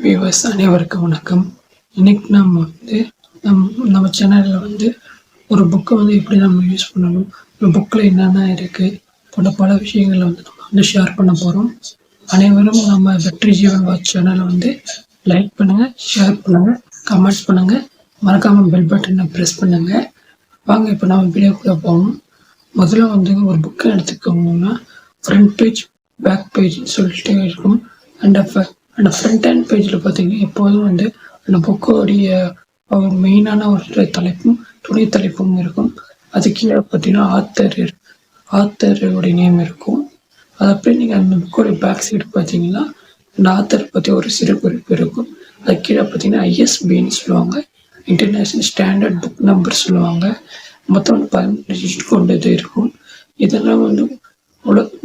Viewers அனைவருக்கும் வணக்கம். இன்னைக்கு நம்ம சேனலில் ஒரு புக்கை எப்படி நம்ம யூஸ் பண்ணணும், ஒரு புக்கில் என்னென்ன இருக்குது போன்ற பல விஷயங்களை நம்ம ஷேர் பண்ண போகிறோம். அனைவரும் நம்ம வெற்றி ஜீவன் வாட்ச் சேனலை லைக் பண்ணுங்கள், ஷேர் பண்ணுங்கள், கமெண்ட்ஸ் பண்ணுங்கள், மறக்காமல் பெல் பட்டனை ப்ரெஸ் பண்ணுங்கள். வாங்க இப்போ நம்ம வீடியோக்குள்ளே போகணும். முதல்ல ஒரு புக்கை எடுத்துக்கோங்கன்னா ஃப்ரண்ட் பேஜ், பேக் பேஜ்னு சொல்லிட்டு இருக்கும். அந்த ஃப்ரண்ட் ஹேண்ட் பேஜில் பார்த்தீங்கன்னா எப்போதும் அந்த புக்கோடைய ஒரு மெயினான ஒரு தலைப்பும் துணை தலைப்பும் இருக்கும். அது கீழே பார்த்தீங்கன்னா ஆத்தருடைய நேம் இருக்கும். அது அப்படியே நீங்கள் அந்த புக்கோடைய பேக் சைடு பார்த்தீங்கன்னா அந்த ஆத்தர் பற்றி ஒரு சிறு குறிப்பு இருக்கும். அது கீழே பார்த்தீங்கன்னா ISBN சொல்லுவாங்க, இன்டர்நேஷ்னல் ஸ்டாண்டர்ட் புக் நம்பர் சொல்லுவாங்க. மொத்தம் 15 கொண்டது இருக்கும். இதெல்லாம்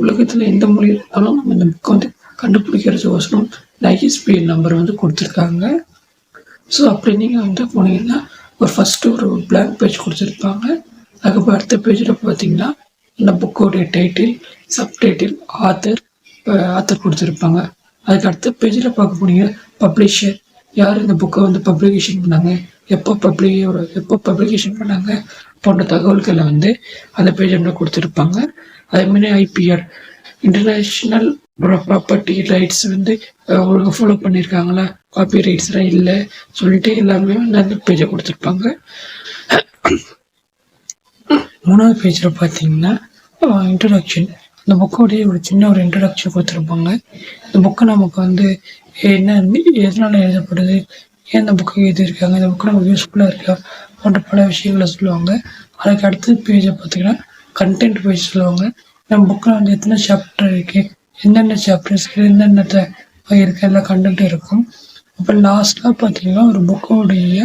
உலகத்தில் எந்த மொழி இருந்தாலும் நம்ம இந்த புக்கை கண்டுபிடிக்கிறதுக்கோசரம் ISBN நம்பர் கொடுத்துருக்காங்க. ஸோ அப்படி நீங்கள் போனீங்கன்னா ஃபஸ்ட்டு ஒரு பிளாங்க் பேஜ் கொடுத்துருப்பாங்க. அதுக்கப்புறம் அடுத்த பேஜில் பார்த்தீங்கன்னா இந்த புக்கோடைய டைட்டில், சப்டைட்டில், ஆத்தர் கொடுத்துருப்பாங்க. அதுக்கு அடுத்த பேஜில் பார்க்க போனீங்க பப்ளிஷர், யார் இந்த புக்கை பப்ளிகேஷன் பண்ணாங்க, எப்போ பப்ளிகேஷன் பண்ணாங்க போன்ற தகவல்களை அந்த பேஜில் கொடுத்துருப்பாங்க. அதேமாதிரி IPR, இன்டர்நேஷ்னல் ப்ராப்பர்ட்டி ரைட்ஸ் உங்களுக்கு ஃபாலோ பண்ணியிருக்காங்களா, காப்பி ரைட்ஸ்லாம் இல்லை சொல்லிட்டு எல்லாமே அந்த பேஜை கொடுத்துருப்பாங்க. 3வது பேஜில் பார்த்தீங்கன்னா இன்ட்ரடக்ஷன், இந்த புக்கோடைய ஒரு சின்ன ஒரு இன்ட்ரடக்ஷன் கொடுத்துருப்பாங்க. இந்த புக்கை நமக்கு என்ன எதனால் எழுதப்படுது, ஏன் இந்த புக்கை எழுதியிருக்காங்க, இந்த புக்கு நமக்கு யூஸ்ஃபுல்லாக இருக்கா போன்ற பல விஷயங்களை சொல்லுவாங்க. அதுக்கு அடுத்த பேஜை பார்த்தீங்கன்னா கண்டென்ட் பேஜ் சொல்லுவாங்க. நம்ம புக்கில் எத்தனை சாப்டர் இருக்குது, என்னென்ன சாப்டர்ஸ்க்கு என்னென்ன இருக்குது, எல்லாம் கண்டென்ட் இருக்கும். அப்புறம் லாஸ்ட்டாக பார்த்தீங்கன்னா ஒரு புக்கோடைய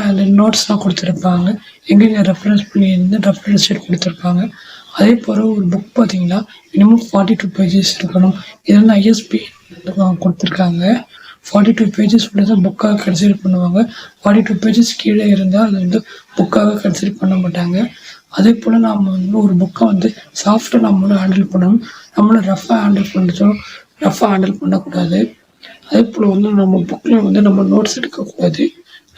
அந்த நோட்ஸ்லாம் கொடுத்துருப்பாங்க, எங்கெங்கே ரெஃபரன்ஸ் பண்ணி ரெஃபரன்ஸ் ஷீட் கொடுத்துருப்பாங்க. அதே போல் ஒரு புக் பார்த்தீங்கன்னா மினிமம் 42 பேஜஸ் இருக்கணும். இதெல்லாம் ISBN கொடுத்துருக்காங்க. 42 பேஜஸ் தான் புக்காக கன்சிடர் பண்ணுவாங்க. 42 பேஜஸ் கீழே இருந்தால் அது புக்காக கன்சிடர் பண்ண மாட்டாங்க. அதே போல் நாம் ஒரு புக்கை சாஃப்டாக நம்மளும் ஹேண்டில் பண்ணணும், நம்மளும் ரஃபாக ஹேண்டில் பண்ணக்கூடாது. அதே போல் நம்ம புக்கில் நம்ம நோட்ஸ் எடுக்கக்கூடாது.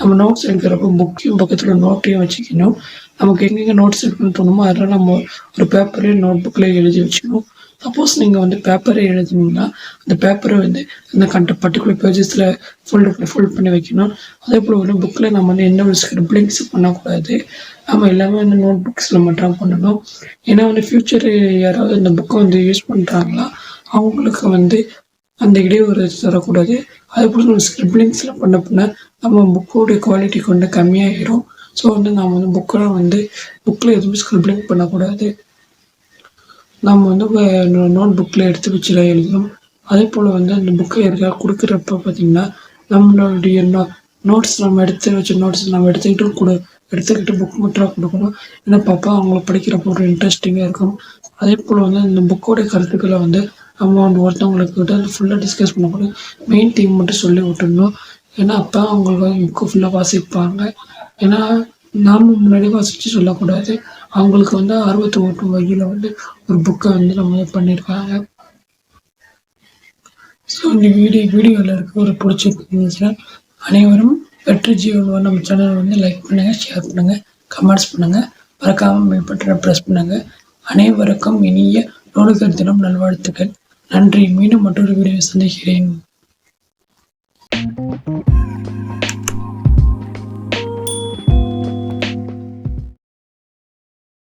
நம்ம நோட்ஸ் எடுக்கிறப்போ புக்கையும் பக்கத்தில் நோட்டையும் வச்சுக்கணும். நமக்கு எங்கெங்கே நோட்ஸ் எடுக்கணும்னு தோணுமோ அதெல்லாம் நம்ம ஒரு பேப்பரே நோட் புக்கில் எழுதி வச்சுக்கணும். சப்போஸ் நீங்கள் பேப்பரை எழுதுனீங்கன்னா அந்த பேப்பரை அந்த பர்டிகுலர் பேஜஸில் ஃபுல் பண்ணி வைக்கணும். அதே போல் புக்கில் நம்ம எந்த ஒரு ஸ்கிரிப்லிங்ஸ் பண்ணக்கூடாது. நம்ம எல்லாமே நோட் புக்ஸில் மட்டும் பண்ணணும். ஏன்னா ஃப்யூச்சர் யாராவது இந்த புக்கை யூஸ் பண்ணுறாங்களா அவங்களுக்கு அந்த இடையூறு தரக்கூடாது. அதே போல் நம்ம ஸ்கிரிப்லிங்ஸில் பண்ண நம்ம புக்கோடைய குவாலிட்டி கம்மியாகிடும். ஸோ நம்ம புக்கில் எதுவும் ஸ்கிரிப்லிங் பண்ணக்கூடாது. நம்ம நோட் புக்கில் எடுத்து வச்சுலாம் எழுதணும். அதே போல் அந்த புக்கை யாருக்காவது கொடுக்குறப்ப பார்த்திங்கன்னா நம்மளுடைய நோட்ஸ் நம்ம எடுத்து வச்ச நோட்ஸ் நம்ம எடுத்துக்கிட்டு புக் மட்டும் கொடுக்கணும். ஏன்னா பாப்பா அவங்களுக்கு படிக்கிறப்போ ஒரு இன்ட்ரெஸ்டிங்காக இருக்கும். அதே போல் இந்த புக்கோடைய கருத்துக்களை நம்ம ஒருத்தவங்களுக்கு ஃபுல்லாக டிஸ்கஸ் பண்ணக்கூடாது, மெயின் டீம் மட்டும் சொல்லி விட்டுடணும். ஏன்னா அப்போ அவங்களுக்கு புக்கு ஃபுல்லாக வாசிப்பாங்க. ஏன்னா நாம் முன்னாடி வாசித்து சொல்லக்கூடாது. அவங்களுக்கு ஆர்வத்தை ஊட்டும் வகையில் ஒரு புக்கை நம்ம பண்ணியிருக்காங்க. ஸோ இந்த வீடியோவில் இருக்க ஒரு பிடிச்சிருந்துச்சுன்னா அனைவரும் வெற்றி ஜீவன் நம்ம சேனலை லைக் பண்ணுங்கள், ஷேர் பண்ணுங்கள், கமெண்ட்ஸ் பண்ணுங்கள், மறக்காமல் பெல் பட்டனை ப்ரெஸ் பண்ணுங்கள். அனைவருக்கும் இனிய நூலுகர் தினம் நல்வாழ்த்துக்கள். நன்றி. மீண்டும் மற்றொரு வீடியோ சந்திக்கிறேன்.